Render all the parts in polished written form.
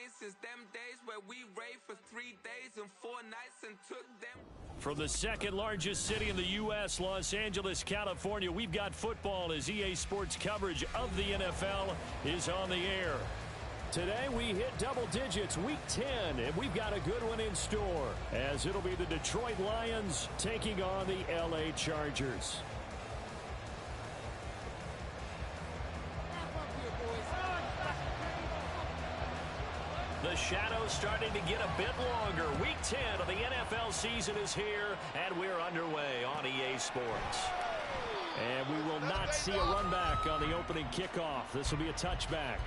changed since them days where we raved for 3 days and 4 nights and took them. From the second largest city in the U.S., Los Angeles, California, we've got football as EA Sports coverage of the NFL is on the air. Today we hit double digits, week 10, and we've got a good one in store as it'll be the Detroit Lions taking on the L.A. Chargers. The shadows starting to get a bit longer. Week 10 of the NFL season is here, and we're underway on EA Sports. And we will not see a run back on the opening kickoff. This will be a touchback.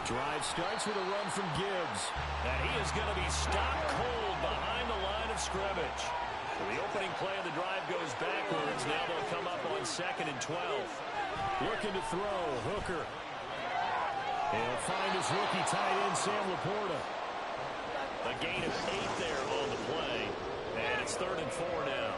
Drive starts with a run from Gibbs. And he is going to be stopped cold behind the line of scrimmage. The opening play of the drive goes backwards. Now they'll come up on 2nd and 12. Looking to throw, Hooker. He'll find his rookie tight end, Sam Laporta. A gain of 8 there on the play. And it's 3rd and 4 now.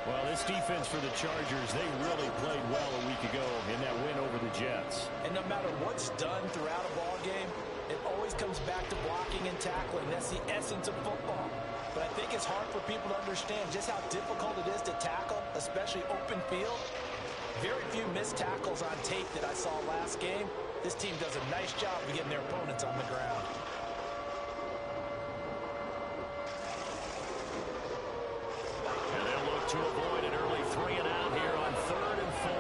Well, this defense for the Chargers, they really played well a week ago in that win over the Jets. And no matter what's done throughout a ball game, it always comes back to blocking and tackling. That's the essence of football. But I think it's hard for people to understand just how difficult it is to tackle, especially open field. Very few missed tackles on tape that I saw last game. This team does a nice job of getting their opponents on the ground. To avoid an early 3 and out here on 3rd and 4.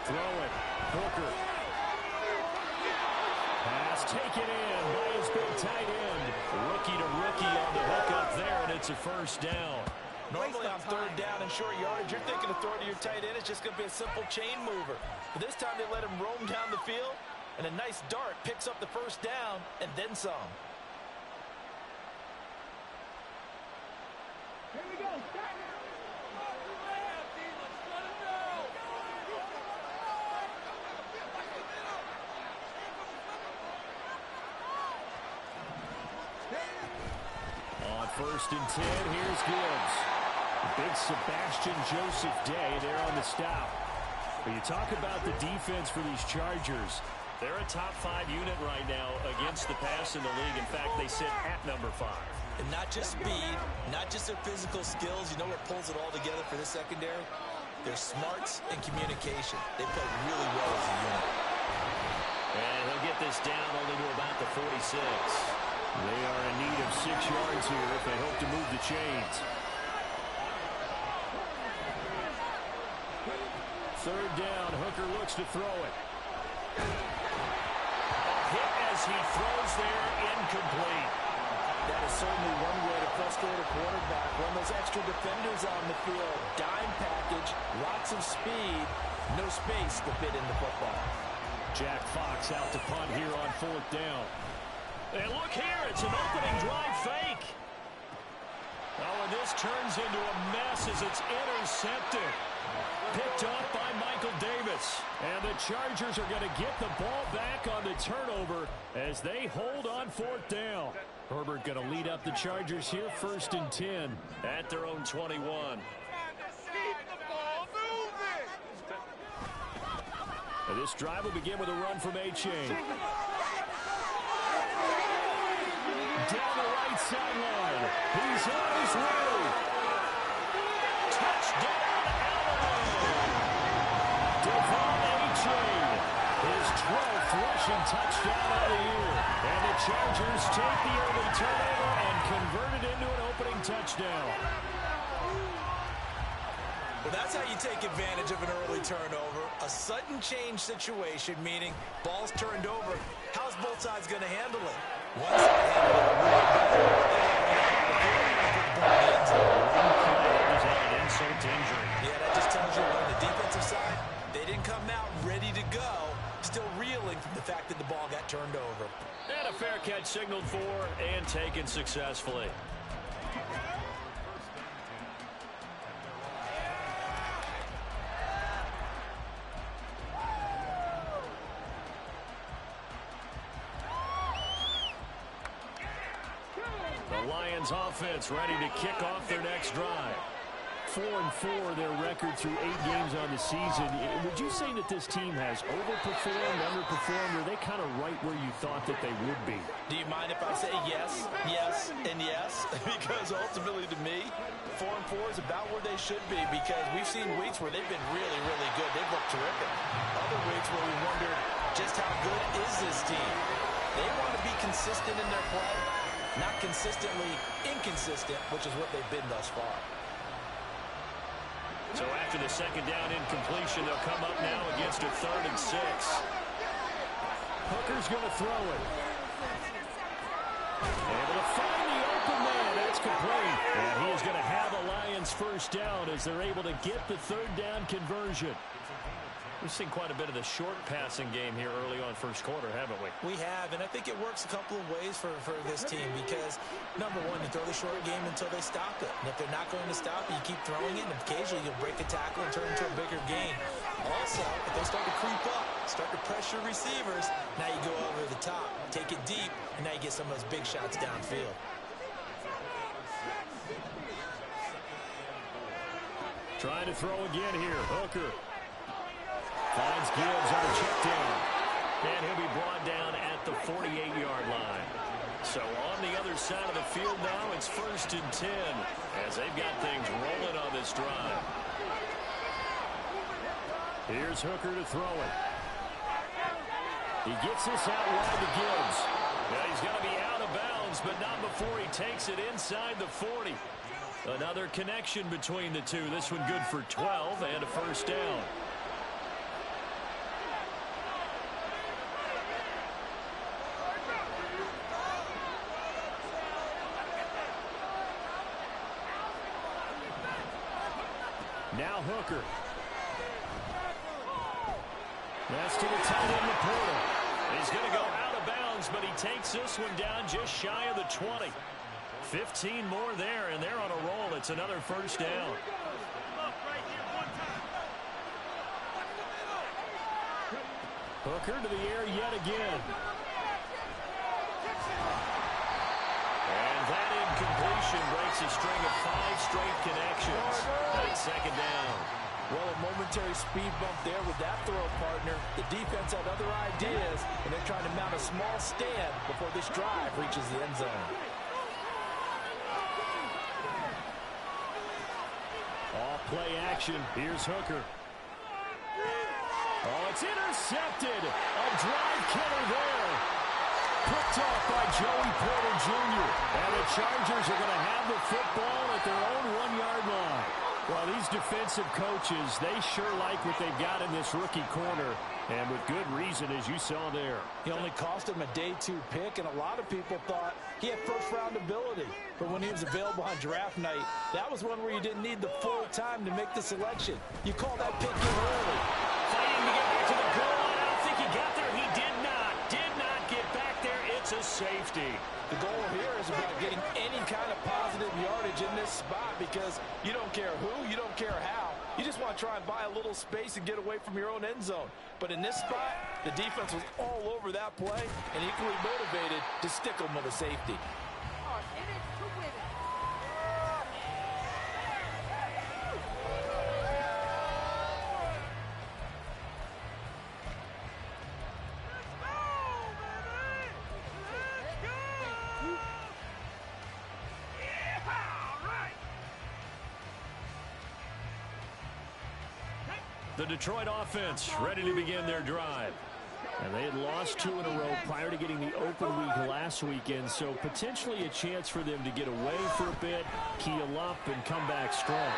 Throw it. Hooker. Pass taken in by his big tight end. Rookie to rookie on the hook up there, and it's a 1st down. Normally on 3rd down and short yardage, you're thinking to throw to your tight end. It's just going to be a simple chain mover. But this time they let him roam down the field, and a nice dart picks up the 1st down and then some. Here we go. On 1st and 10, here's Gibbs. Big Sebastian Joseph Day there on the stop. But you talk about the defense for these Chargers. They're a top 5 unit right now against the pass in the league. In fact, they sit at number 5. And not just speed, not just their physical skills. You know what pulls it all together for this secondary? Their smarts and communication. They play really well as a unit. And he'll get this down only to about the 46. They are in need of 6 yards here if they hope to move the chains. 3rd down, Hooker looks to throw it. A hit as he throws there, incomplete. That is certainly one way to frustrate a quarterback. When those extra defenders on the field, dime package, lots of speed, no space to fit in the football. Jack Fox out to punt here on 4th down. And look here, it's an opening drive fake. Oh, and this turns into a mess as it's intercepted. Picked off by Michael Davis. And the Chargers are going to get the ball back on the turnover as they hold on 4th down. Herbert going to lead up the Chargers here, 1st and 10 at their own 21. And this drive will begin with a run from A-Chain. Down the right sideline. He's on his way. Touchdown, Alabama. Devon A-Chain. His 12th rushing touchdown of the year. And the Chargers take the early turnover and convert it into an opening touchdown. Well, that's how you take advantage of an early turnover. A sudden change situation, meaning ball's turned over. How's both sides going to handle it? One side handled it really bad. Insult to injury. Yeah, that just tells you on the defensive side, they didn't come out ready to go, still reeling from the fact that the ball got turned over. And a fair catch signaled for and taken successfully. Lions offense ready to kick off their next drive. 4-4 their record through 8 games on the season. Would you say that this team has overperformed, underperformed, or are they kind of right where you thought that they would be? Do you mind if I say yes, yes, and yes? Because ultimately to me, 4-4 is about where they should be, because we've seen weeks where they've been really, really good. They've looked terrific. Other weeks where we wondered just how good is this team. They want to be consistent in their play, not consistently inconsistent, which is what they've been thus far. So after the second down incompletion, they'll come up now against a 3rd and 6. Hooker's going to throw it. Able to find the open man. That's complete. And he is going to have a Lions first down as they're able to get the 3rd down conversion. We've seen quite a bit of the short passing game here early on first quarter, haven't we? We have, and I think it works a couple of ways for this team because, number one, you throw the short game until they stop it. And if they're not going to stop it, you keep throwing it, and occasionally you'll break a tackle and turn it into a bigger gain. Also, if they start to creep up, start to pressure receivers, now you go over the top, take it deep, and now you get some of those big shots downfield. Trying to throw again here. Hooker finds Gibbs on a check down. And he'll be brought down at the 48-yard line. So on the other side of the field now, it's 1st and 10 as they've got things rolling on this drive. Here's Hooker to throw it. He gets this out wide to Gibbs. Now he's going to be out of bounds, but not before he takes it inside the 40. Another connection between the two. This one good for 12 and a first down. Now Hooker. That's to the tight end, Laporta. He's going to go out of bounds, but he takes this one down just shy of the 20. 15 more there, and they're on a roll. It's another first down. Hooker to the air yet again. And that incompletion breaks a string of 5 straight connections. And it's second down. Well, a momentary speed bump there with that throw, partner. The defense had other ideas, and they're trying to mount a small stand before this drive reaches the end zone. All play action. Here's Hooker. Oh, it's intercepted. A drive killer there. Picked off by Joey Porter Jr. And the Chargers are going to have the football at their own 1-yard line. Well, these defensive coaches, they sure like what they've got in this rookie corner, and with good reason, as you saw there. He only cost him a day 2 pick, and a lot of people thought he had first-round ability. But when he was available on draft night, that was one where you didn't need the full time to make the selection. You call that pick in early. Fighting to get back to the goal line. I don't think he got there. He did not get back there. It's a safety. The goal here is about getting any kind of positive yardage in this spot because you don't care who, you don't care how. You just want to try and buy a little space and get away from your own end zone. But in this spot, the defense was all over that play and equally motivated to stick them with a safety. The Detroit offense ready to begin their drive. And they had lost 2 in a row prior to getting the open week last weekend, so potentially a chance for them to get away for a bit, heal up, and come back strong.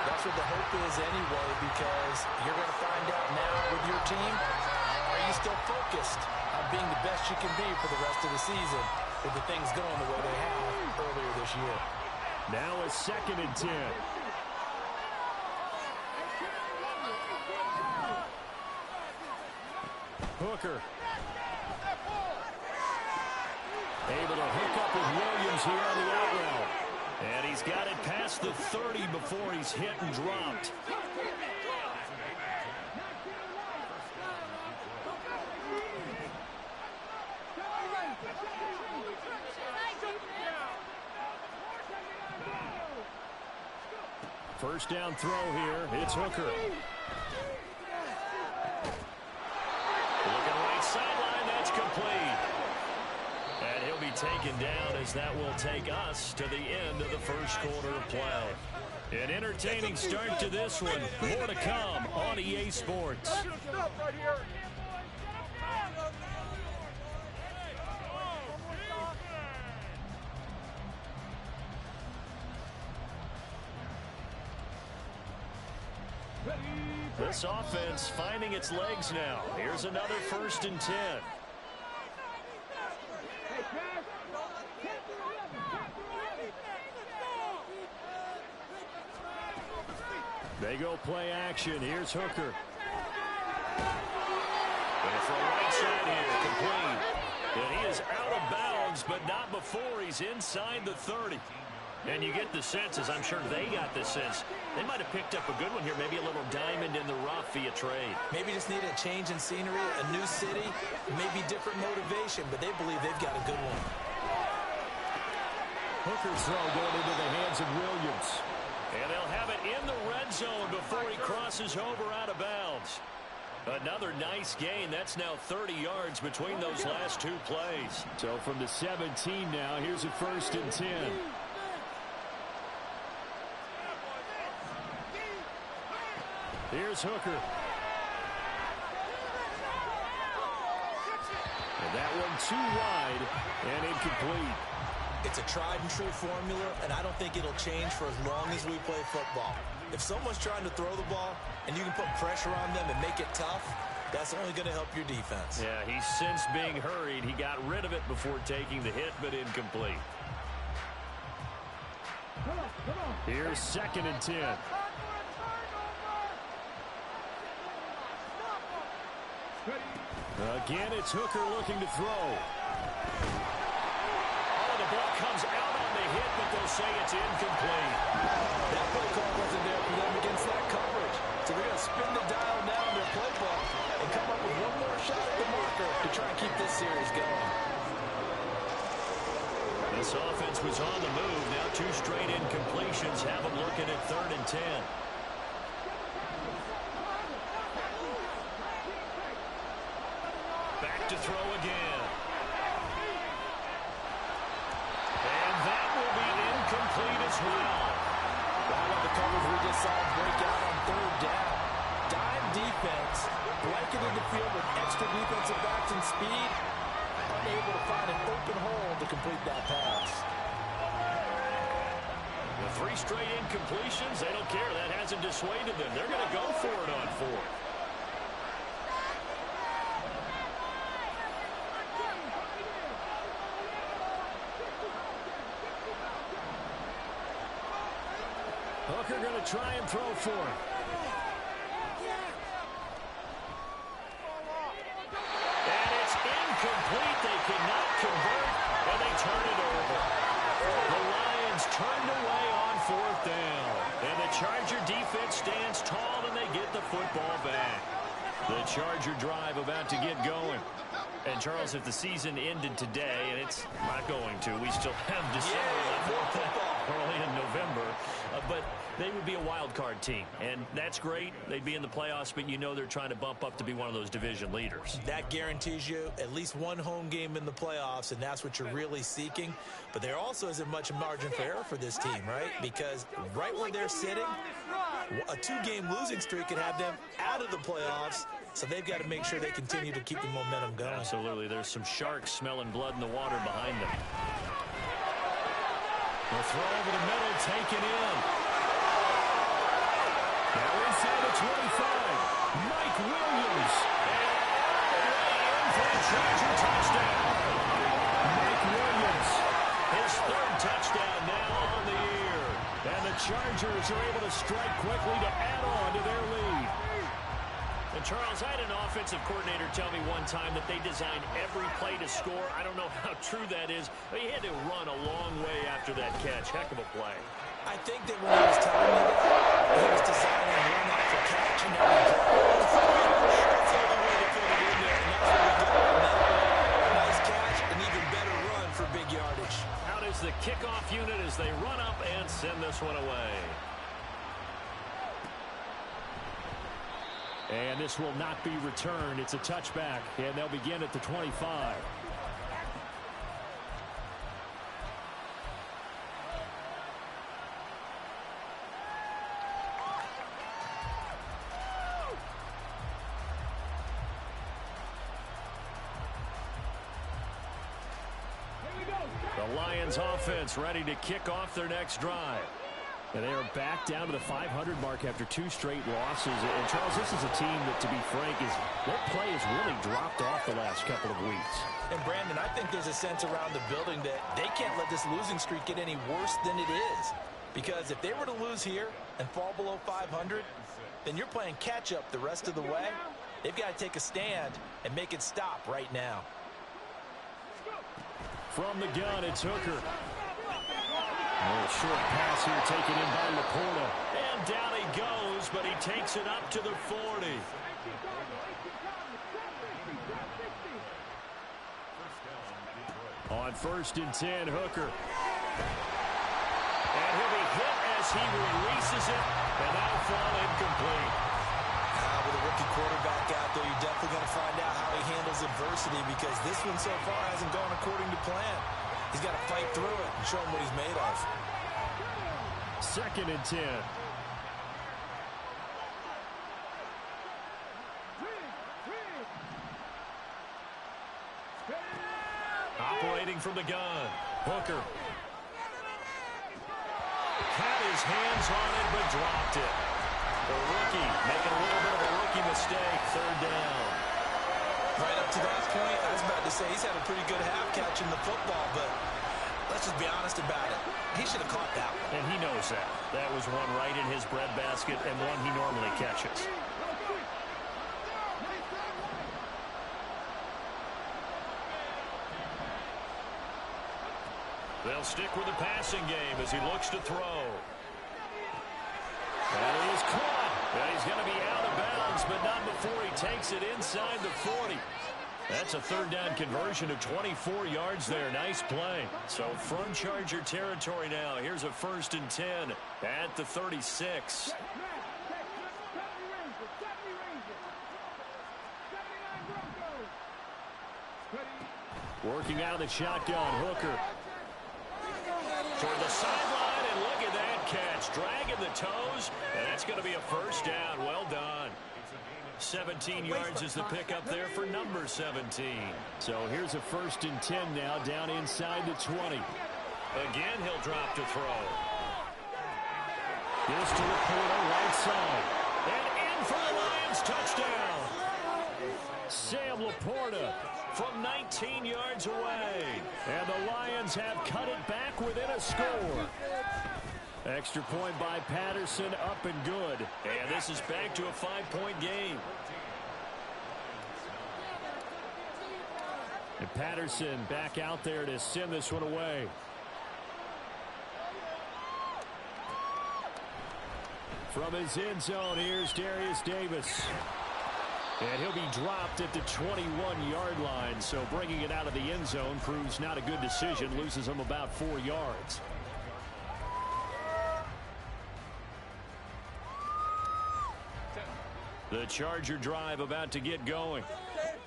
That's what the hope is anyway, because you're going to find out now with your team, are you still focused on being the best you can be for the rest of the season with the things going the way they have earlier this year? Now a 2nd and 10. Hooker. Able to hook up with Williams here on the out route. And he's got it past the 30 before he's hit and dropped. First down throw here. It's Hooker. Looking right sideline. That's complete. And he'll be taken down as that will take us to the end of the first quarter of play. An entertaining start to this one. More to come on EA Sports. This offense finding its legs now. Here's another 1st and 10. They go play action. Here's Hooker. Going to throw right side here. Complete. And he is out of bounds, but not before he's inside the 30. And you get the sense, as I'm sure they got the sense, they might have picked up a good one here, maybe a little diamond in the rough via trade. Maybe just need a change in scenery, a new city, maybe different motivation, but they believe they've got a good one. Hooker's throw going into the hands of Williams. And they'll have it in the red zone before he crosses over out of bounds. Another nice gain. That's now 30 yards between those last two plays. So from the 17 now, here's a 1st and 10. Here's Hooker. And that one too wide and incomplete. It's a tried-and-true formula, and I don't think it'll change for as long as we play football. If someone's trying to throw the ball and you can put pressure on them and make it tough, that's only going to help your defense. Yeah, he's since being hurried. He got rid of it before taking the hit, but incomplete. Here's 2nd and 10. Again, it's Hooker looking to throw. Oh, the ball comes out on the hit, but they'll say it's incomplete. That play call wasn't there for them against that coverage. So they're going to spin the dial now in their playbook and come up with one more shot at the marker to try and keep this series going. This offense was on the move. Now 2 straight incompletions have them looking at 3rd and 10. Back to throw again. And that will be incomplete as well. Right on the coverage we just saw break out on 3rd down. Dime defense, blanketed the field with extra defensive backs and speed, unable to find an open hole to complete that pass. The 3 straight incompletions, they don't care. That hasn't dissuaded them. They're going to go for it on 4th. Hooker going to try and throw for it. And it's incomplete. They cannot convert, and they turn it over. The Lions turned away on 4th down. And the Charger defense stands tall, and they get the football back. The Charger drive about to get going. And, Charles, if the season ended today, and it's not going to, we still have December left early in November, but they would be a wild card team, and that's great. They'd be in the playoffs, but you know they're trying to bump up to be one of those division leaders. That guarantees you at least one home game in the playoffs, and that's what you're really seeking. But there also isn't much margin for error for this team, right? Because right where they're sitting, a 2-game losing streak could have them out of the playoffs, so they've got to make sure they continue to keep the momentum going. Absolutely. There's some sharks smelling blood in the water behind them. The throw over the middle, taken in. Now inside the 25. Mike Williams. And all the way in for a Charger touchdown. Mike Williams. His 3rd touchdown now on the year. And the Chargers are able to strike quickly to add on to their lead. And, Charles, I had an offensive coordinator tell me one time that they designed every play to score. I don't know how true that is, but he had to run a long way after that catch. Heck of a play. I think that when he was telling me that, he was designing run after catch and every play. That's the only way to put it in there, and that's what he did. A nice catch, an even better run for big yardage. Out is the kickoff unit as they run up and send this one away. And this will not be returned. It's a touchback, and they'll begin at the 25. The Lions offense ready to kick off their next drive. And they are back down to the 500 mark after 2 straight losses. And, Charles, this is a team that, to be frank, their play has really dropped off the last couple of weeks. And, Brandon, I think there's a sense around the building that they can't let this losing streak get any worse than it is. Because if they were to lose here and fall below 500, then you're playing catch-up the rest of the way. They've got to take a stand and make it stop right now. From the gun, it's Hooker. A short pass here taken in by Laporta. And down he goes, but he takes it up to the 40. On 1st and 10, Hooker. And he'll be hit as he releases it, and that'll fall incomplete. With a rookie quarterback out there, you're definitely going to find out how he handles adversity, because this one so far hasn't gone according to plan. He's got to fight through it and show him what he's made of. 2nd and 10. Operating from the gun, Hooker. Had his hands on it, but dropped it. The rookie making a little bit of a rookie mistake. 3rd down. Right up to that point, I was about to say he's had a pretty good half catching the football, but let's just be honest about it. He should have caught that one. And he knows that. That was one right in his breadbasket and one he normally catches. They'll stick with the passing game as he looks to throw. And he is caught. And he's going to be out of bounds, but not before he takes it inside the 40. That's a 3rd down conversion of 24 yards there. Nice play. So from Charger territory now. Here's a 1st and 10 at the 36. Working out of the shotgun, Hooker. Toward the sideline, and look at that catch. Dragging the toes, and that's going to be a 1st down. Well done. 17 yards is the pickup there for number 17. So here's a 1st and 10 now, down inside the 20. Again, he'll drop to throw. Gives to Laporta, right side. And in for the Lions, touchdown. Sam Laporta from 19 yards away. And the Lions have cut it back within a score. Extra point by Patterson, up and good. And this is back to a 5-point game. And Patterson back out there to send this one away. From his end zone, here's Darius Davis. And he'll be dropped at the 21-yard line. So bringing it out of the end zone proves not a good decision. Loses him about 4 yards. The Charger drive about to get going.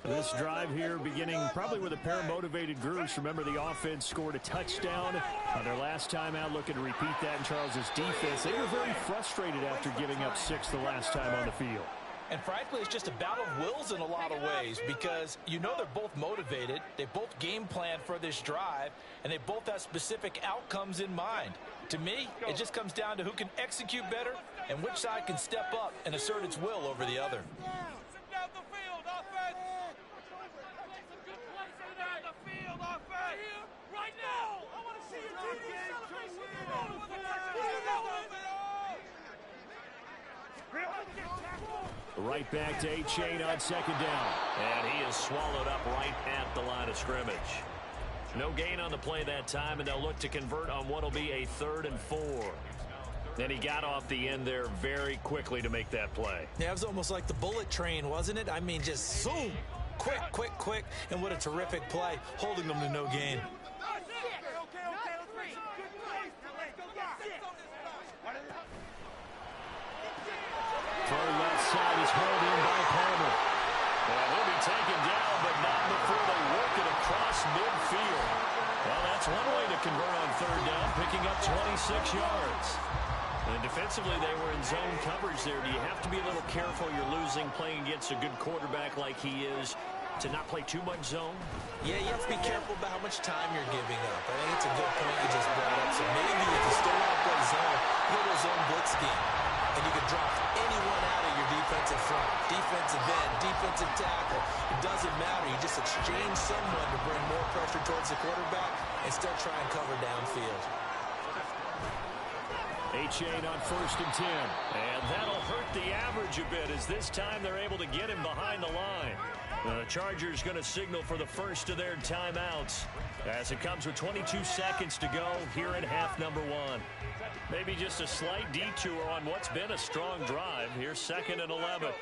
This drive here beginning probably with a pair of motivated groups. Remember, the offense scored a touchdown on their last time out, looking to repeat that in Charles's defense. They were very frustrated after giving up 6 the last time on the field. And frankly, it's just a battle of wills in a lot of ways, because you know they're both motivated, they both game plan for this drive, and they both have specific outcomes in mind. To me, it just comes down to who can execute better and which side can step up and assert its will over the other. Right back to A-Chain on 2nd down. And he is swallowed up right at the line of scrimmage. No gain on the play that time, and they'll look to convert on what will be a 3rd and 4. Then he got off the end there very quickly to make that play. Yeah, it was almost like the bullet train, wasn't it? I mean, just zoom. Quick, quick, quick. And what a terrific play, holding them to no gain. Far left side is held in by convert on third down, picking up 26 yards. And defensively, they were in zone coverage there. Do you have to be a little careful? You're losing, playing against a good quarterback like he is, to not play too much zone? Yeah, you have to be careful about how much time you're giving up. I think it's a good point you just brought up. So maybe if you still want to play zone, go to a zone blitz scheme. And you can drop anyone out of your defensive front, defensive end, defensive tackle. It doesn't matter. You just exchange someone to bring more pressure towards the quarterback and still try and cover downfield. Achane on 1st and 10. And that'll hurt the average a bit as this time they're able to get him behind the line. The Chargers going to signal for the first of their timeouts as it comes with 22 seconds to go here in half number 1. Maybe just a slight detour on what's been a strong drive. Here's 2nd and 11.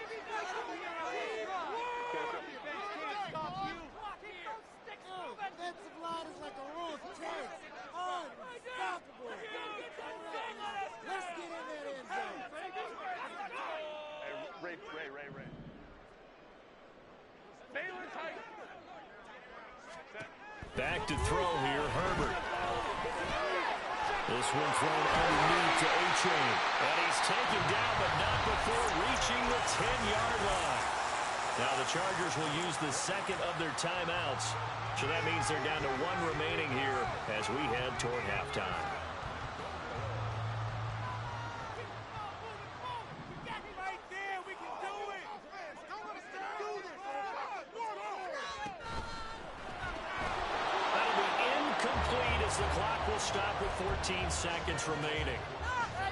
Back to throw here, Herbert. This one thrown underneath to Achane. And he's taken down, but not before reaching the 10-yard line. Now the Chargers will use the second of their timeouts. So that means they're down to 1 remaining here as we head toward halftime. The clock will stop with 14 seconds remaining.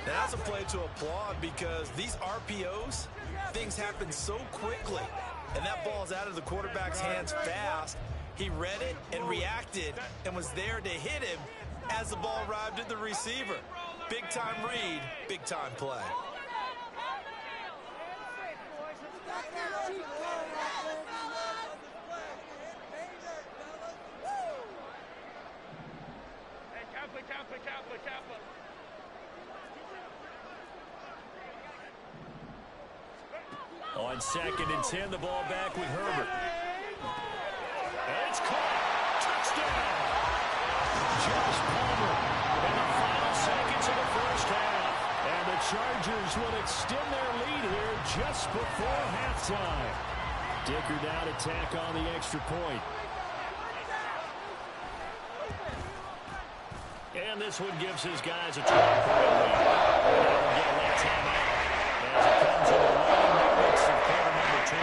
That's a play to applaud because these RPOs, things happen so quickly. And that ball's out of the quarterback's hands fast. He read it and reacted and was there to hit him as the ball arrived at the receiver. Big-time read, big-time play. On 2nd and 10, the ball back with Herbert. And it's caught. Touchdown. Josh Palmer in the final seconds of the first half. And the Chargers will extend their lead here just before halftime. Dicker down to tack on the extra point. And this one gives his guys a 12-point lead. And they'll get that timeout as it comes in the waning moments of quarter number 2.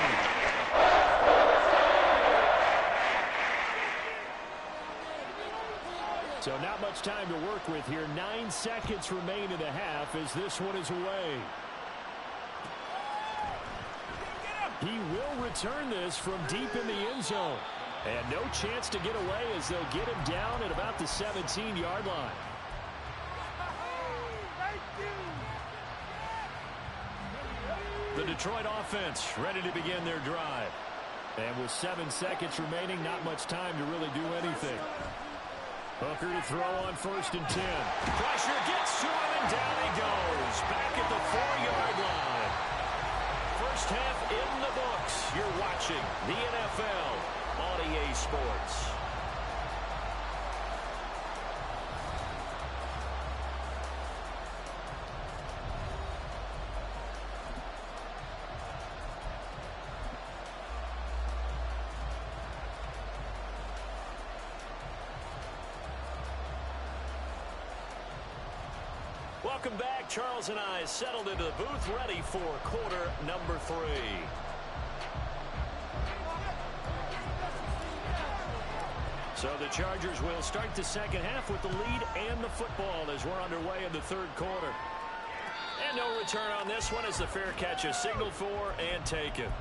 So not much time to work with here. 9 seconds remain in the half as this one is away. He will return this from deep in the end zone. And no chance to get away as they'll get him down at about the 17-yard line. The Detroit offense ready to begin their drive. And with 7 seconds remaining, not much time to really do anything. Hooker to throw on 1st and 10. Pressure gets to him, and down he goes. Back at the 4-yard line. First half in the books. You're watching the NFL on EA Sports. Welcome back. Charles and I settled into the booth, ready for quarter number 3. So the Chargers will start the second half with the lead and the football as we're underway in the third quarter. And no return on this one as the fair catch is signaled for and taken.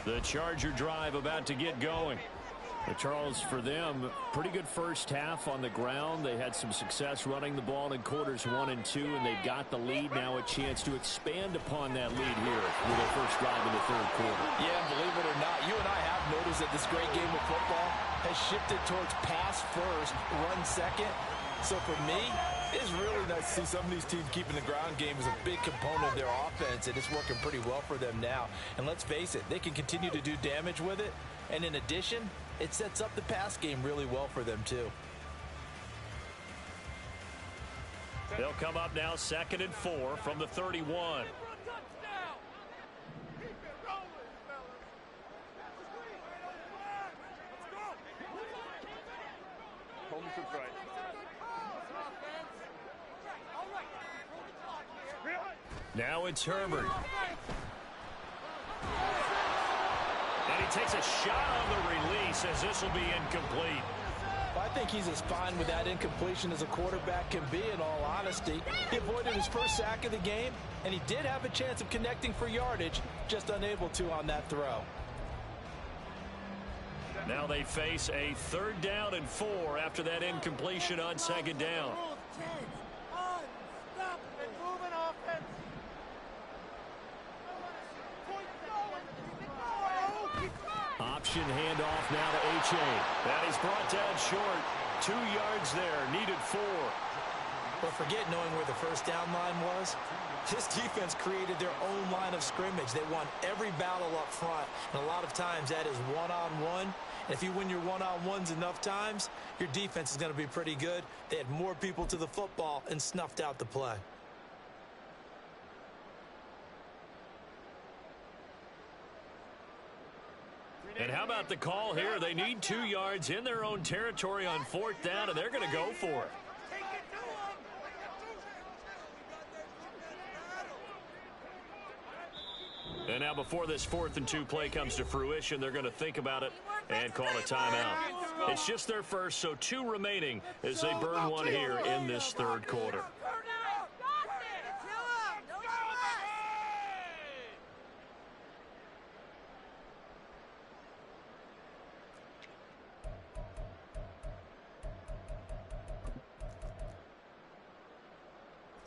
The Charger drive about to get going. But Charles, for them, pretty good first half on the ground. They had some success running the ball in quarters 1 and 2, and they've got the lead. Now a chance to expand upon that lead here with their first drive in the third quarter. Yeah, believe it or not, you and I have noticed that this great game of football has shifted towards pass first, run second. So for me, it's really nice to see some of these teams keeping the ground game as a big component of their offense, and it's working pretty well for them now. And let's face it, they can continue to do damage with it. And in addition, it sets up the pass game really well for them too. They'll come up now 2nd and 4 from the 31. Now it's Herbert. And he takes a shot on the release as this will be incomplete. I think he's as fine with that incompletion as a quarterback can be, in all honesty. He avoided his first sack of the game, and he did have a chance of connecting for yardage, just unable to on that throw. Now they face a 3rd down and 4 after that incompletion on 2nd down. Option handoff now to H.A. That is brought down short. 2 yards there, needed 4. But forget knowing where the first down line was. This defense created their own line of scrimmage. They won every battle up front, and a lot of times that is one-on-one. And if you win your one-on-ones enough times, your defense is going to be pretty good. They had more people to the football and snuffed out the play. And how about the call here? They need 2 yards in their own territory on 4th down, and they're going to go for it. And now before this 4th and 2 play comes to fruition, they're going to think about it and call a timeout. It's just their first, so 2 remaining as they burn one here in this 3rd quarter.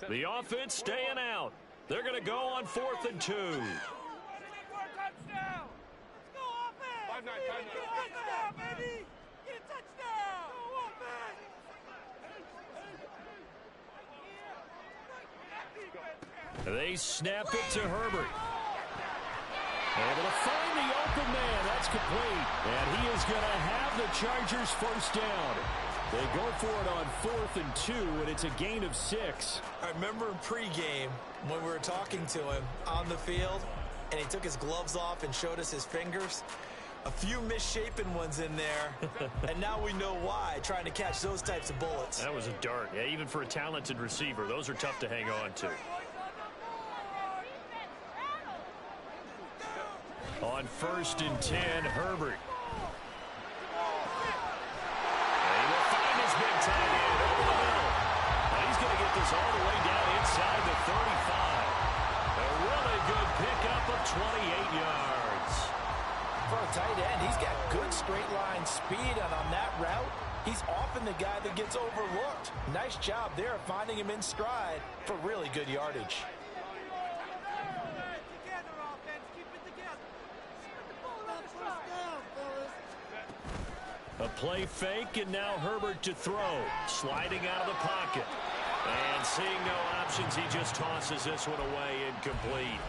The offense staying out. They're going to go on 4th and 2. They snap it to Herbert. Able to find the open man. That's complete. And he is going to have the Chargers first down. They go for it on 4th and 2, and it's a gain of 6. I remember in pregame when we were talking to him on the field, and he took his gloves off and showed us his fingers. A few misshapen ones in there, and now we know why, trying to catch those types of bullets. That was a dart. Yeah, even for a talented receiver, those are tough to hang on to. On 1st and 10, Herbert. And he will find his big tight end over the middle. And he's going to get this all the way down inside the 35. A really good pickup of 28 yards. For a tight end, he's got good straight line speed, and on that route, he's often the guy that gets overlooked. Nice job there finding him in stride for really good yardage. A play fake, and now Herbert to throw. Sliding out of the pocket. And seeing no options, he just tosses this one away, incomplete.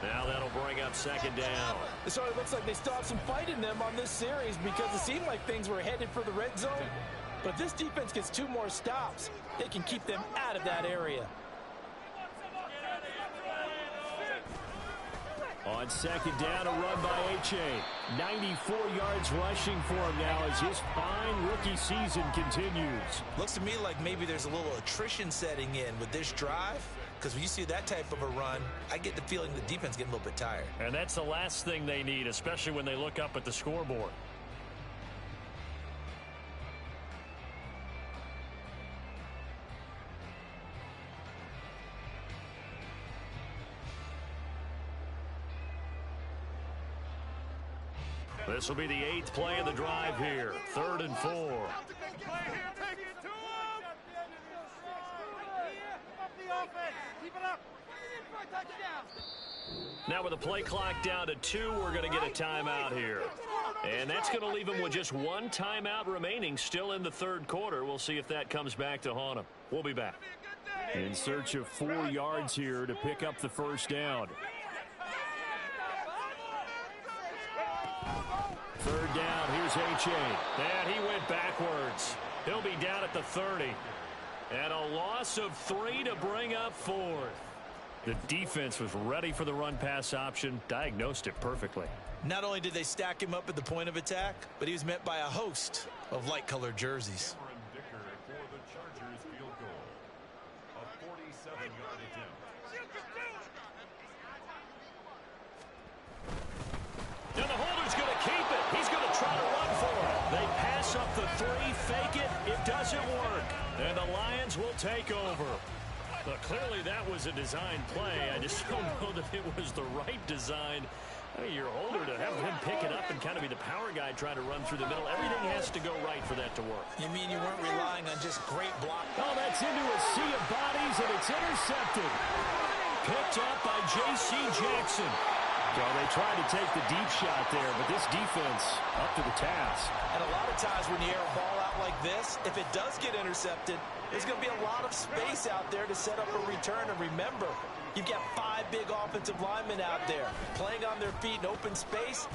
Now that'll bring up 2nd down. So it looks like they still have some fight in them on this series because it seemed like things were headed for the red zone. But if this defense gets 2 more stops, they can keep them out of that area. On 2nd down, a run by H.A. 94 yards rushing for him now as his fine rookie season continues. Looks to me like maybe there's a little attrition setting in with this drive, because when you see that type of a run, I get the feeling the defense getting a little bit tired. And that's the last thing they need, especially when they look up at the scoreboard. This will be the 8th play of the drive here. 3rd and 4. Now with the play clock down to 2, we're going to get a timeout here. And that's going to leave them with just one timeout remaining still in the third quarter. We'll see if that comes back to haunt them. We'll be back. In search of 4 yards here to pick up the first down. Third down, here's H.A. And he went backwards. He'll be down at the 30. And a loss of 3 to bring up 4th. The defense was ready for the run-pass option, diagnosed it perfectly. Not only did they stack him up at the point of attack, but he was met by a host of light-colored jerseys. Now the holder's going to keep it. He's going to try to run for it. They pass up the 3, fake it. It doesn't work. And the Lions will take over. But clearly that was a design play. I just don't know that it was the right design. I mean, your holder to have him pick it up and kind of be the power guy trying to run through the middle. Everything has to go right for that to work. You mean you weren't relying on just great block? Oh, that's into a sea of bodies, and it's intercepted. Picked up by J.C. Jackson. Well, they tried to take the deep shot there, but this defense up to the task. And a lot of times when you air a ball out like this, if it does get intercepted, there's going to be a lot of space out there to set up a return. And remember, you've got 5 big offensive linemen out there playing on their feet in open space.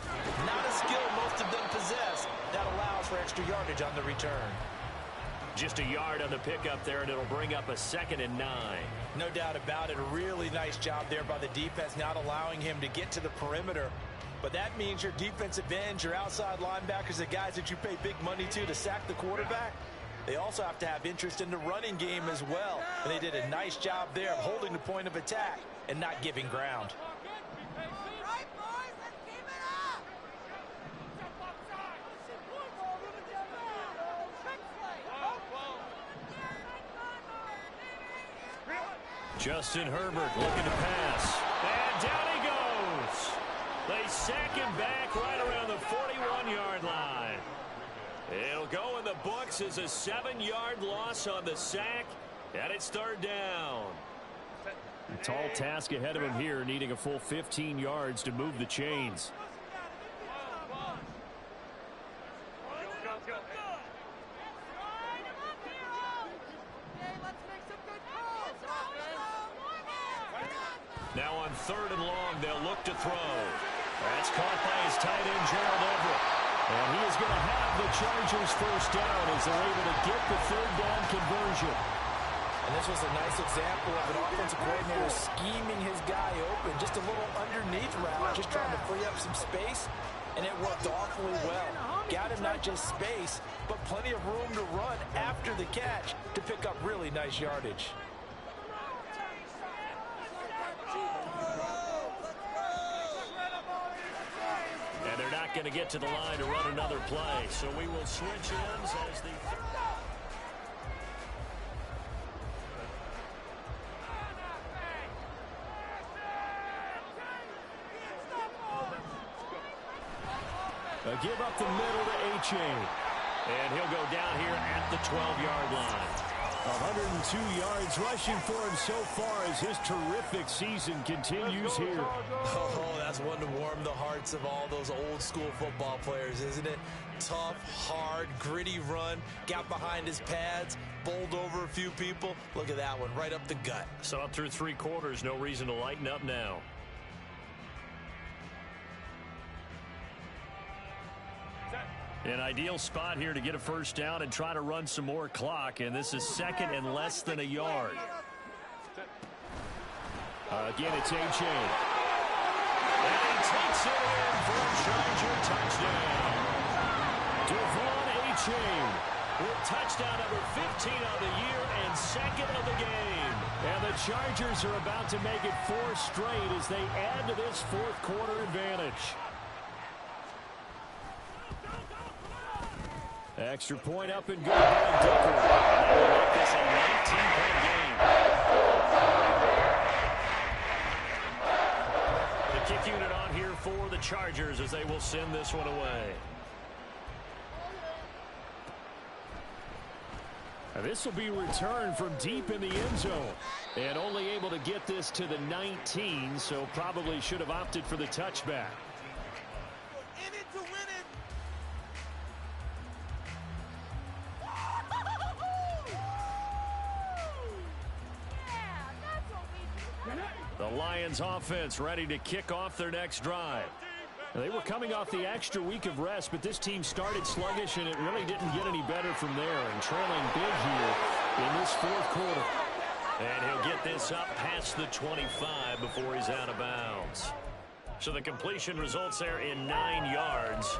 Not a skill most of them possess. That allows for extra yardage on the return. Just a yard on the pickup there, and it'll bring up a 2nd and 9. No doubt about it. A really nice job there by the defense, not allowing him to get to the perimeter. But that means your defensive ends, your outside linebackers, the guys that you pay big money to sack the quarterback, they also have to have interest in the running game as well. And they did a nice job there of holding the point of attack and not giving ground. Justin Herbert looking to pass. And down he goes. They sack him back right around the 41-yard line. It'll go in the books as a 7-yard loss on the sack, and it's 3rd down. A tall task ahead of him here, needing a full 15 yards to move the chains. Now on 3rd and long, they'll look to throw. That's caught by his tight end, Gerald Everett. And he is going to have the Chargers first down as they're able to get the 3rd down conversion. And this was a nice example of an offensive coordinator scheming his guy open. Just a little underneath route, just trying to free up some space. And it worked awfully well. Got him not just space, but plenty of room to run after the catch to pick up really nice yardage. And they're not going to get to the line to run another play. So we will switch ends as the... A give up the middle to H.A. And he'll go down here at the 12-yard line. 102 yards rushing for him so far as his terrific season continues here. Oh, that's one to warm the hearts of all those old school football players, isn't it? Tough, hard, gritty run, got behind his pads, bowled over a few people. Look at that one, right up the gut. So up through 3 quarters, no reason to lighten up now. An ideal spot here to get a first down and try to run some more clock, and this is 2nd and less than a yard. Again, it's H.A. And he takes it in for a Charger touchdown. Devon H.A. with touchdown number 15 on the year and 2nd of the game. And the Chargers are about to make it 4 straight as they add to this 4th quarter advantage. Extra point up and good by Dicker. And that will make this a 19-point game. The kick unit on here for the Chargers as they will send this one away. And this will be returned from deep in the end zone. And only able to get this to the 19, so probably should have opted for the touchback. In it to win it. The Lions offense ready to kick off their next drive. They were coming off the extra week of rest, but this team started sluggish, and it really didn't get any better from there, and trailing big here in this fourth quarter. And he'll get this up past the 25 before he's out of bounds. So the completion results there in 9 yards,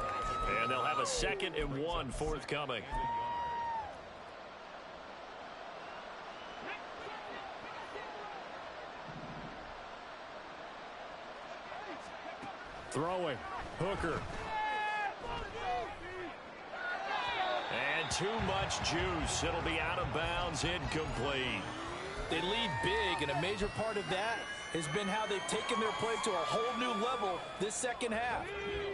and they'll have a 2nd and 1 forthcoming. Throwing. Hooker. And too much juice. It'll be out of bounds, incomplete. They lead big, and a major part of that has been how they've taken their play to a whole new level this second half.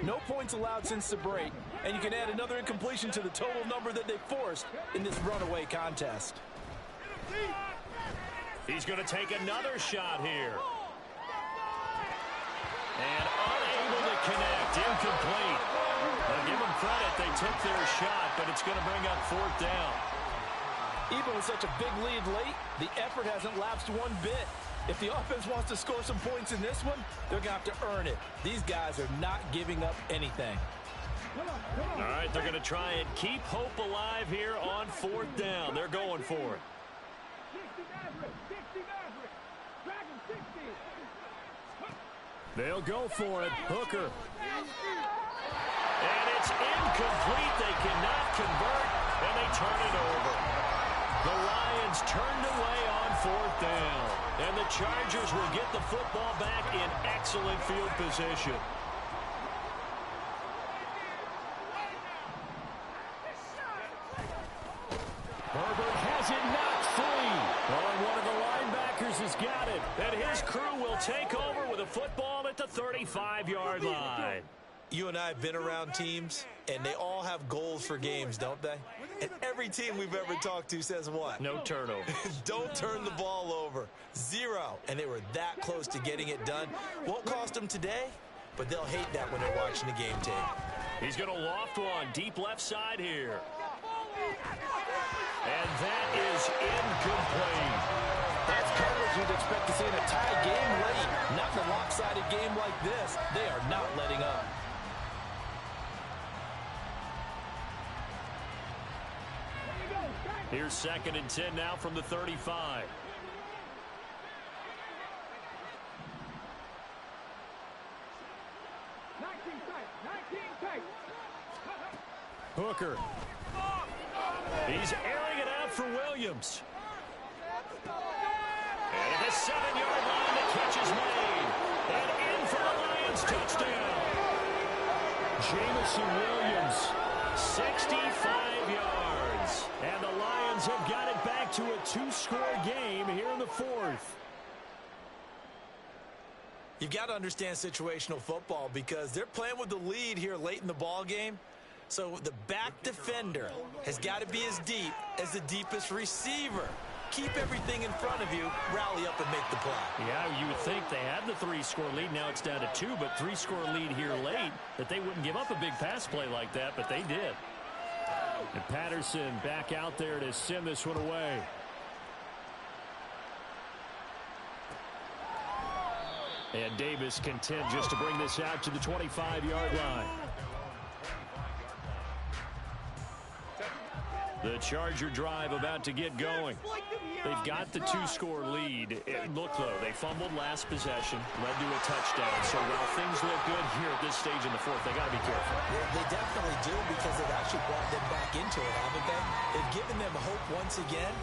No points allowed since the break, and you can add another incompletion to the total number that they forced in this runaway contest. He's going to take another shot here. And unable to connect, incomplete. Now give them credit, they took their shot, but it's going to bring up 4th down. Even with such a big lead late, the effort hasn't lapsed one bit. If the offense wants to score some points in this one, they're going to have to earn it. These guys are not giving up anything. All right, they're going to try and keep hope alive here on 4th down. They're going for it. They'll go for it. Hooker. And it's incomplete. They cannot convert, and they turn it over. The Lions turned away on 4th down, and the Chargers will get the football back in excellent field position. Herbert has it knocked free. Oh, and one of the linebackers has got it. And his crew will take over with a football at the 35-yard line. You and I have been around teams, and they all have goals for games, don't they? And every team we've ever talked to says what? No turnover. Don't turn the ball over. 0. And they were that close to getting it done. Won't cost them today, but they'll hate that when they're watching the game tape. He's going to loft one deep left side here. And that is incomplete. That's coverage you'd expect to see in a tie game late. Not in a lopsided game like this. They are not letting up. Here's 2nd and 10 now from the 35. Hooker. He's airing it out for Williams. And at the 7-yard line, the catch is made. And in for the Lions touchdown. Jameson Williams. 65 yards. And the Lions have got it back to a 2-score game here in the 4th. You've got to understand situational football because they're playing with the lead here late in the ball game. So the back defender has got to be as deep as the deepest receiver. Keep everything in front of you, rally up and make the play. Yeah, you would think they had the 3-score lead. Now it's down to 2, but 3-score lead here late, that they wouldn't give up a big pass play like that, but they did. And Patterson back out there to send this one away. And Davis content just to bring this out to the 25-yard line. The Charger drive about to get going. They've got the 2-score lead. Look, though, they fumbled last possession, led to a touchdown. So while things look good here at this stage in the 4th, they got to be careful. They definitely do because they've actually brought them back into it, haven't they? They've given them hope once again.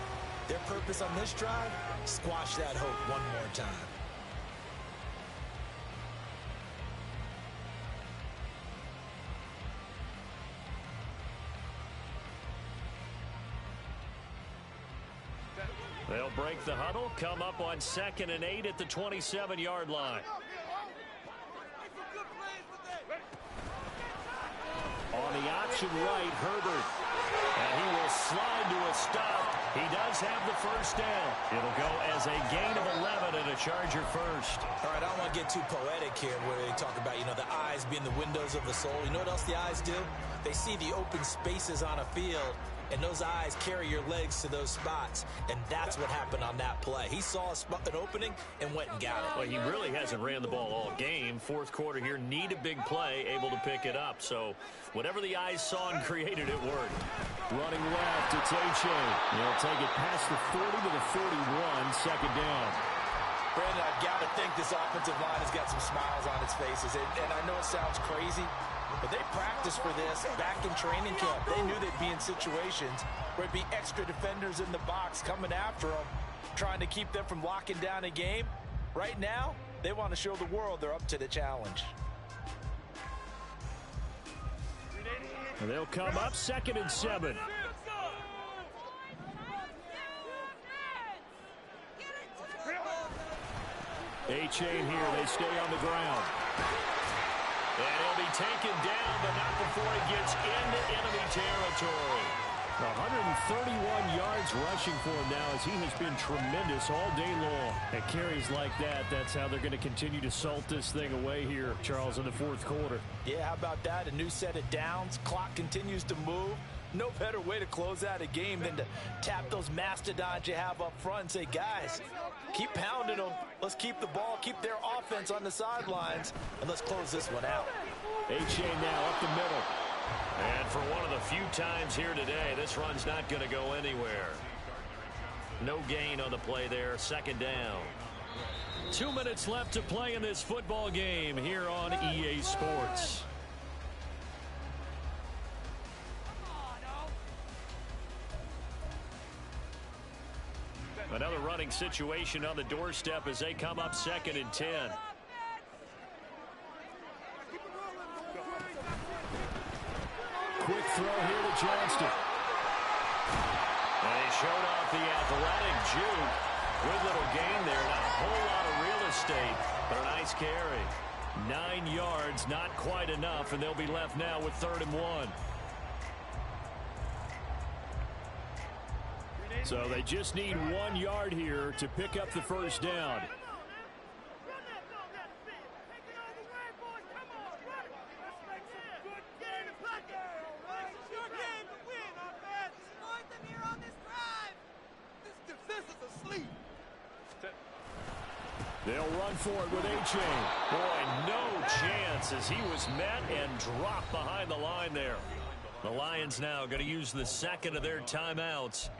Their purpose on this drive, squash that hope one more time. They'll break the huddle, come up on 2nd and 8 at the 27-yard line. On the outside. option right, Herbert. And he will slide to a stop. He does have the first down. It'll go as a gain of 11 and a Charger first. All right, I don't want to get too poetic here where they talk about, the eyes being the windows of the soul. You know what else the eyes do? They see the open spaces on a field, and those eyes carry your legs to those spots, and that's what happened on that play. He saw an opening and went and got it. Well, he really hasn't ran the ball all game. Fourth quarter here, need a big play, able to pick it up. So whatever the eyes saw and created, it worked. Running left, it's A-Chain. He'll take it past the 40 to the 41, second down. Brandon, I've got to think this offensive line has got some smiles on its faces. And I know it sounds crazy, but they practiced for this back in training camp. They knew they'd be in situations where it'd be extra defenders in the box coming after them, trying to keep them from locking down a game. Right now, they want to show the world they're up to the challenge. And they'll come up 2nd and 7. A-Chain here. They stay on the ground. And he'll be taken down, but not before he gets into enemy territory. 131 yards rushing for him now as he has been tremendous all day long. At carries like that, that's how they're going to continue to salt this thing away here, Charles, in the fourth quarter. Yeah, how about that? A new set of downs. Clock continues to move. No better way to close out a game than to tap those mastodons you have up front and say, guys, keep pounding them. Let's keep the ball, keep their offense on the sidelines, and let's close this one out. A-Chain now up the middle. And for one of the few times here today, this run's not going to go anywhere. No gain on the play there, second down. 2 minutes left to play in this football game here on EA Sports. Another running situation on the doorstep as they come up 2nd and 10. Quick throw here to Johnston. And he showed off the athletic juke. Good little gain there. Not a whole lot of real estate, but a nice carry. 9 yards, not quite enough, and they'll be left now with 3rd and 1. So they just need 1 yard here to pick up the first down. They'll run for it with A-Chain. Boy, no chance as he was met and dropped behind the line there. The Lions now going to use the second of their timeouts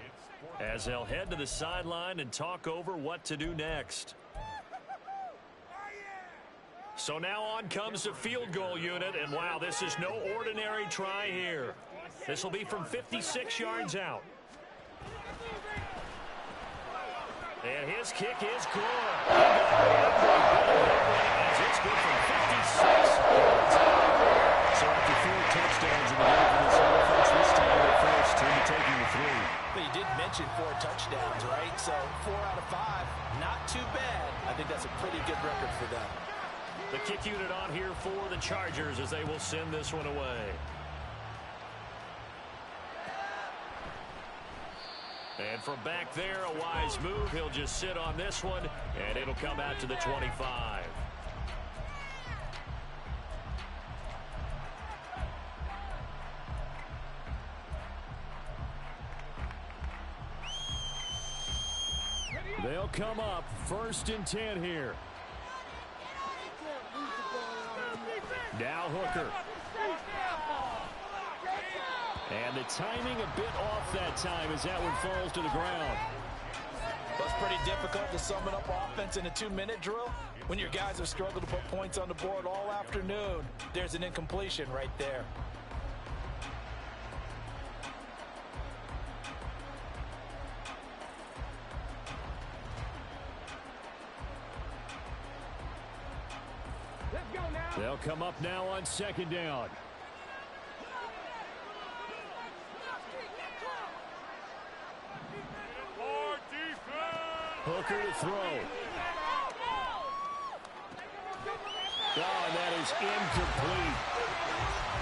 as they'll head to the sideline and talk over what to do next. So now on comes the field goal unit, and wow, this is no ordinary try here. This will be from 56 yards out. And his kick is good. As it's good from 56 yards out. So after 4 touchdowns in the game for this offense, this time they're first, team taking the 3. But you did mention 4 touchdowns, right? So 4 out of 5, not too bad. I think that's a pretty good record for them. The kick unit on here for the Chargers as they will send this one away. And from back there, a wise move. He'll just sit on this one, and it'll come out to the 25. They'll come up 1st and 10 here. Now Hooker. And the timing a bit off that time as that one falls to the ground. That's pretty difficult to sum it up offense in a 2-minute drill. When your guys have struggled to put points on the board all afternoon, there's an incompletion right there. They'll come up now on 2nd down. Hooker to throw. Oh, and that is incomplete.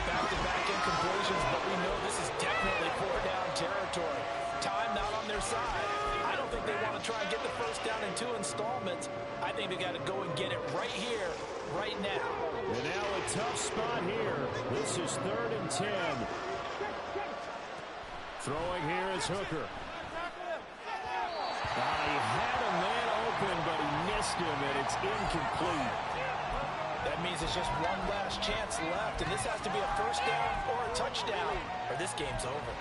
Back-to-back incompletions. situations, but we know this is definitely four-down territory. Time not on their side. I don't think they want to try and get the first down in 2 installments. I think they got to go and get it right here, right now. And now a tough spot here. This is 3rd and 10. Throwing here is Hooker. He had a man open, but he missed him, and it's incomplete. That means it's just one last chance left, and this has to be a first down or a touchdown, or this game's over.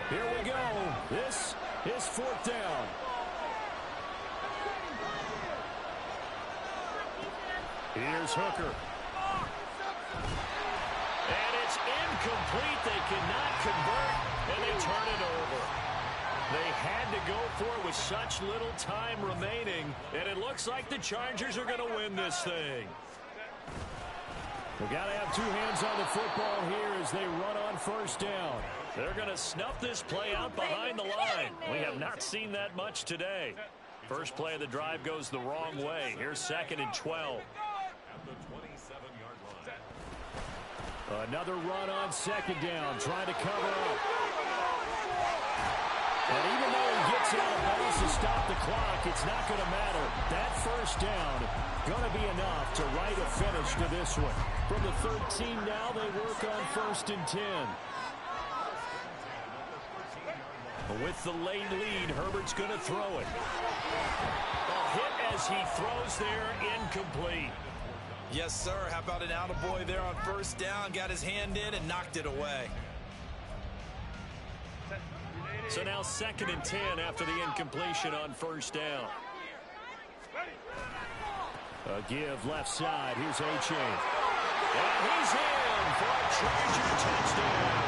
Here we go. This is 4th down. Here's Hooker. And it's incomplete. They cannot convert, and they turn it over. They had to go for it with such little time remaining, and it looks like the Chargers are going to win this thing. We've got to have 2 hands on the football here as they run on 1st down. They're going to snuff this play out behind the line. We have not seen that much today. First play of the drive goes the wrong way. Here's 2nd and 12. Another run on 2nd down, trying to cover up. And even though he gets out of bounds to stop the clock, it's not going to matter. That first down going to be enough to write a finish to this one. From the 13 now, they work on 1st and 10. With the late lead, Herbert's going to throw it. A hit as he throws there, incomplete. Yes, sir. How about an attaboy there on 1st down? Got his hand in and knocked it away. So now 2nd and 10 after the incompletion on 1st down. A give left side. Here's A-Chain. And he's in for a Charger touchdown.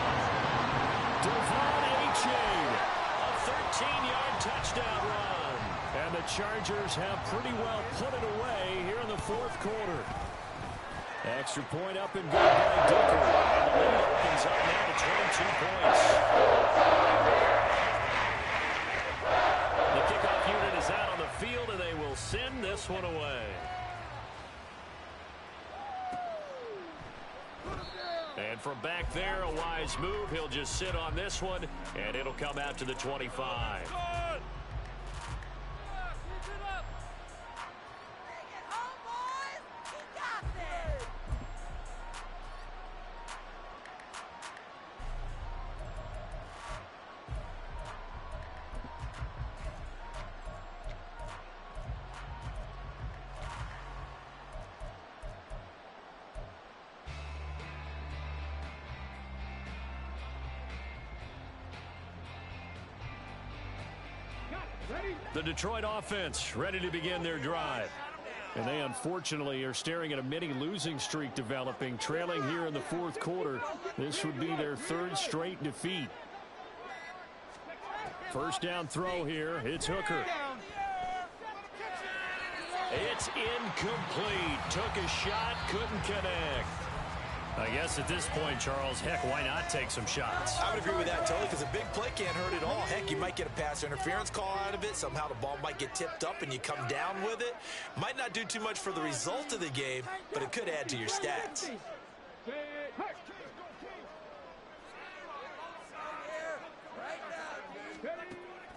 Devon A-Chain. A 13-yard touchdown run. And the Chargers have pretty well put it away here in the 4th quarter. Extra point up and good by Dicker. And the lead opens up now to 22 points. The kickoff unit is out on the field, and they will send this one away. And from back there, a wise move. He'll just sit on this one, and it'll come out to the 25. The Detroit offense ready to begin their drive. And they unfortunately are staring at a mini losing streak developing, trailing here in the 4th quarter. This would be their 3rd straight defeat. First down throw here. It's Hooker. It's incomplete. Took a shot, couldn't connect. I guess at this point, Charles, heck, why not take some shots? I would agree with that totally, because a big play can't hurt at all. Heck, you might get a pass interference call out of it. Somehow the ball might get tipped up and you come down with it. Might not do too much for the result of the game, but it could add to your stats.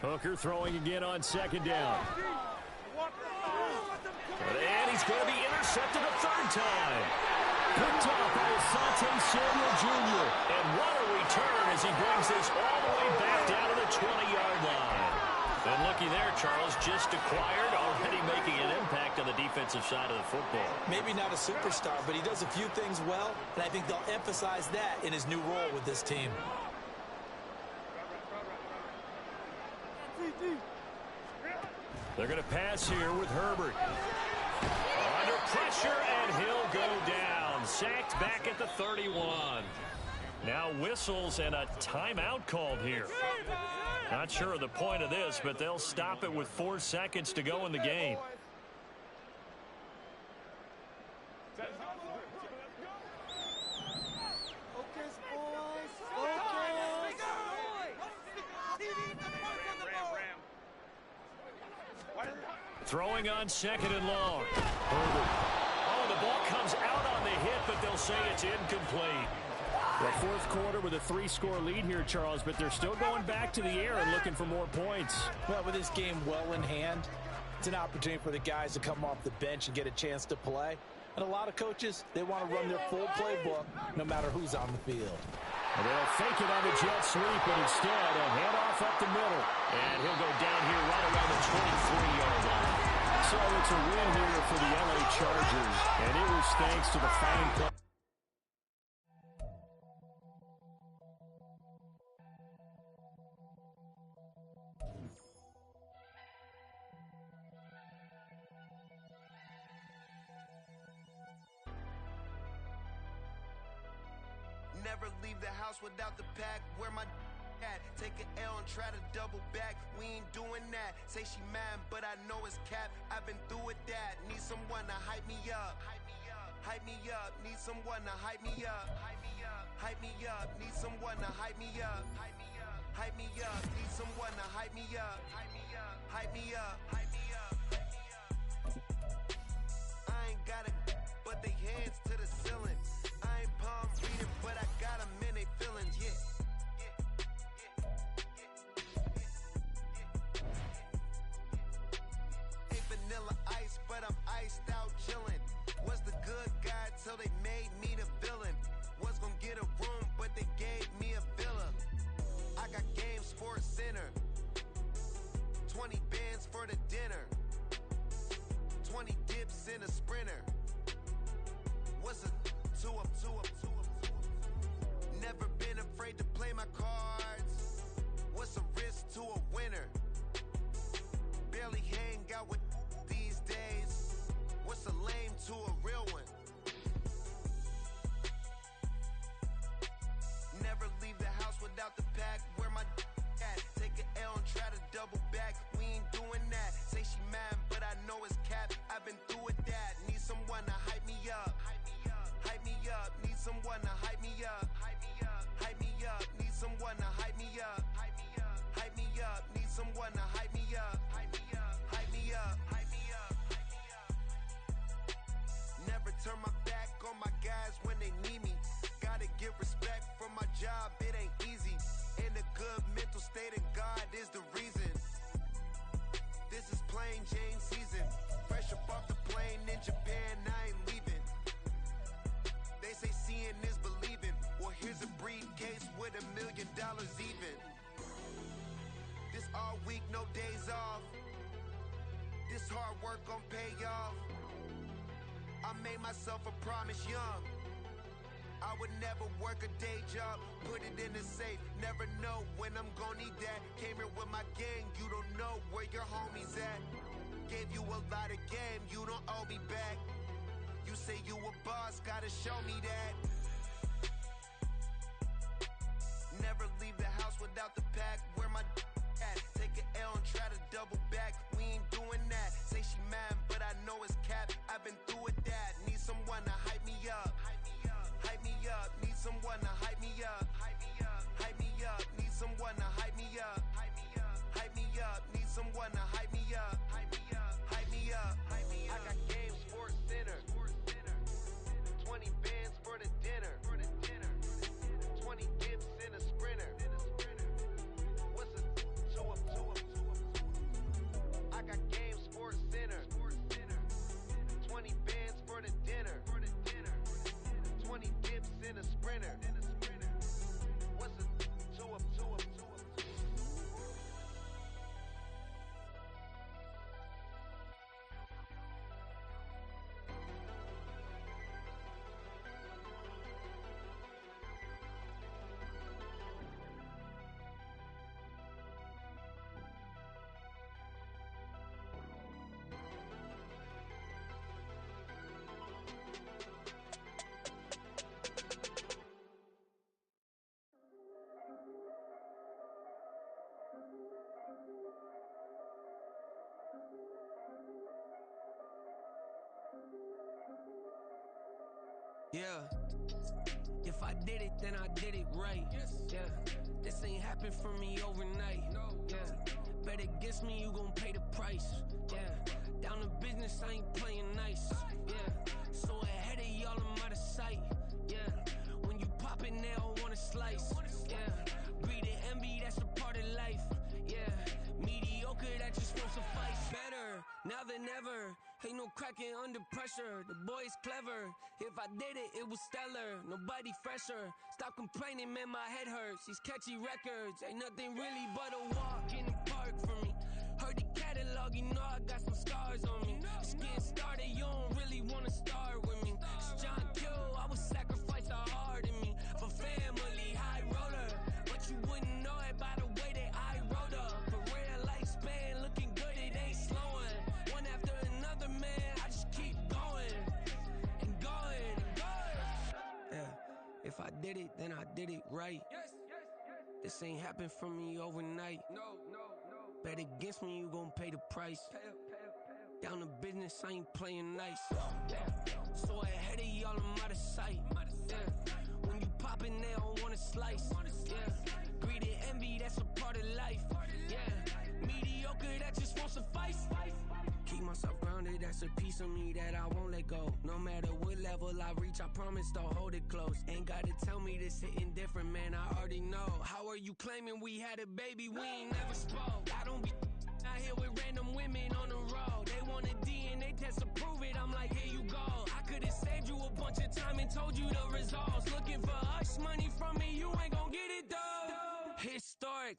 Hooker throwing again on 2nd down. And he's going to be intercepted a 3rd time. Picked off by Asante Samuel Jr. And what a return as he brings this all the way back down to the 20-yard line. And looky there, Charles, just acquired, already making an impact on the defensive side of the football. Maybe not a superstar, but he does a few things well, and I think they'll emphasize that in his new role with this team. They're going to pass here with Herbert. Under pressure, and he'll go down. Sacked back at the 31. Now whistles and a timeout called here. Not sure of the point of this, but they'll stop it with 4 seconds to go in the game. Focus, boys. Focus. Throwing on second and long. Oh, the ball comes out on the hit, but they'll say it's incomplete. The fourth quarter with a 3-score lead here, Charles, but they're still going back to the air and looking for more points. Well, with this game well in hand, it's an opportunity for the guys to come off the bench and get a chance to play. And a lot of coaches, they want to run their full playbook no matter who's on the field. And they'll fake it on the jet sweep, but instead a handoff up the middle. And he'll go down here right around the 23-yard line. So it's a win here for the LA Chargers, and it was thanks to the fine play. Never leave the house without the pack. Where my at? Take an L and try to double back. We ain't doing that. Say she mad, but I know it's cap. I've been through with that. Need someone to hype me up. Hype me up. Need someone to hype me up. Hype me up. Need someone to hype me up. Hype me up. Need someone to hype me up. Hype me up. Hype me up. I ain't got it, but they hands to the ceiling. I ain't palm reading, but I got them in they feelings, yeah. Ain't vanilla ice, but I'm iced out chillin'. Was the good guy till they made me the villain. Was gonna get a room, but they gave me a villa. I got game Sports Center. 20 bands for the dinner. 20 dips in a sprinter. What's a two up? Never been afraid to play my cards. What's a risk to a winner? Barely hang out with these days. What's a lame to a real one? Never leave the house without the pack. Where my at? Take an L and try to double back. We ain't doing that. Say she mad, but I know it's cap. I've been through with that. Need someone to hype me up. Hype me up. Need someone to hype me up. Hype me up. Need someone to hype me up. Hype me up. Need someone to hype me up. Hype me up. Hype me up. Never turn my back on my guys when they need me. Gotta get respect for my job. It ain't easy. In a good mental state, and God is the reason. This is plain Jane season. Fresh up off the plane in Japan, I ain't leaving. They say seeing is believing. Well, here's a briefcase with $1 million even. This all week, no days off. This hard work gon' pay off. I made myself a promise young. I would never work a day job, put it in the safe. Never know when I'm gon' need that. Came here with my gang, you don't know where your homies at. Gave you a lot of game, you don't owe me back. You say you a boss, gotta show me that. Never leave the house without the pack. Where my at? Take an L and try to double back. We ain't doing that. Say she mad, but I know it's cap. I've been through with that. Need someone to hype me up. Hype me up. Need someone to hype me up. Hype me up. Need someone to hype me up. Hype me up. Need someone to hype me up. Hype me up. I got game Sports Center. 20 bands for the dinner. 20 dips in a sprinter. What's a two up? I got game Sports Center. 20 bands for the dinner. 20 dips in a sprinter. Yeah. If I did it, then I did it right. Yeah. This ain't happened for me overnight. Yeah. Bet against me, you gon' pay the price. Yeah. Down to business, I ain't playing nice. Yeah. So ahead of y'all, I'm out of sight. Yeah. When you pop it, they don't wanna slice. Yeah. Greed and envy, that's a part of life. Yeah. Mediocre, that just won't suffice. Better now than ever. Ain't no cracking under pressure. The boy's clever. If I did it, it was stellar. Nobody fresher. Stop complaining, man, my head hurts. These catchy records ain't nothing really but a walk in the park for me. Heard the catalog, you know I got some scars on me. It's getting started, you don't really wanna start with me. It's John Q, I would sacrifice a heart in me for family, high roller. But you wouldn't know it by the way that I wrote up. For real lifespan, looking good, it ain't slowing. One after another, man, I just keep going and going and going. Yeah, if I did it, then I did it right. This ain't happened for me overnight. No. Bet against me, you gon' pay the price. Down to business, I ain't playing nice. Yeah. So ahead of y'all, I'm out of sight. Yeah. When you poppin', they don't wanna slice. Yeah. Greed and envy, that's a part of life. Yeah. Mediocre, that just won't suffice. Keep myself grounded, that's a piece of me that I won't let go. No matter what level I reach, I promise to hold it close. Ain't gotta tell me this hitting different, man, I already know. How are you claiming we had a baby, we ain't never spoke? I don't be out here with random women on the road. They want a DNA test to prove it, I'm like, here you go. I could've saved you a bunch of time and told you the results. Looking for hush money from me, you ain't gon' get it though. Historic,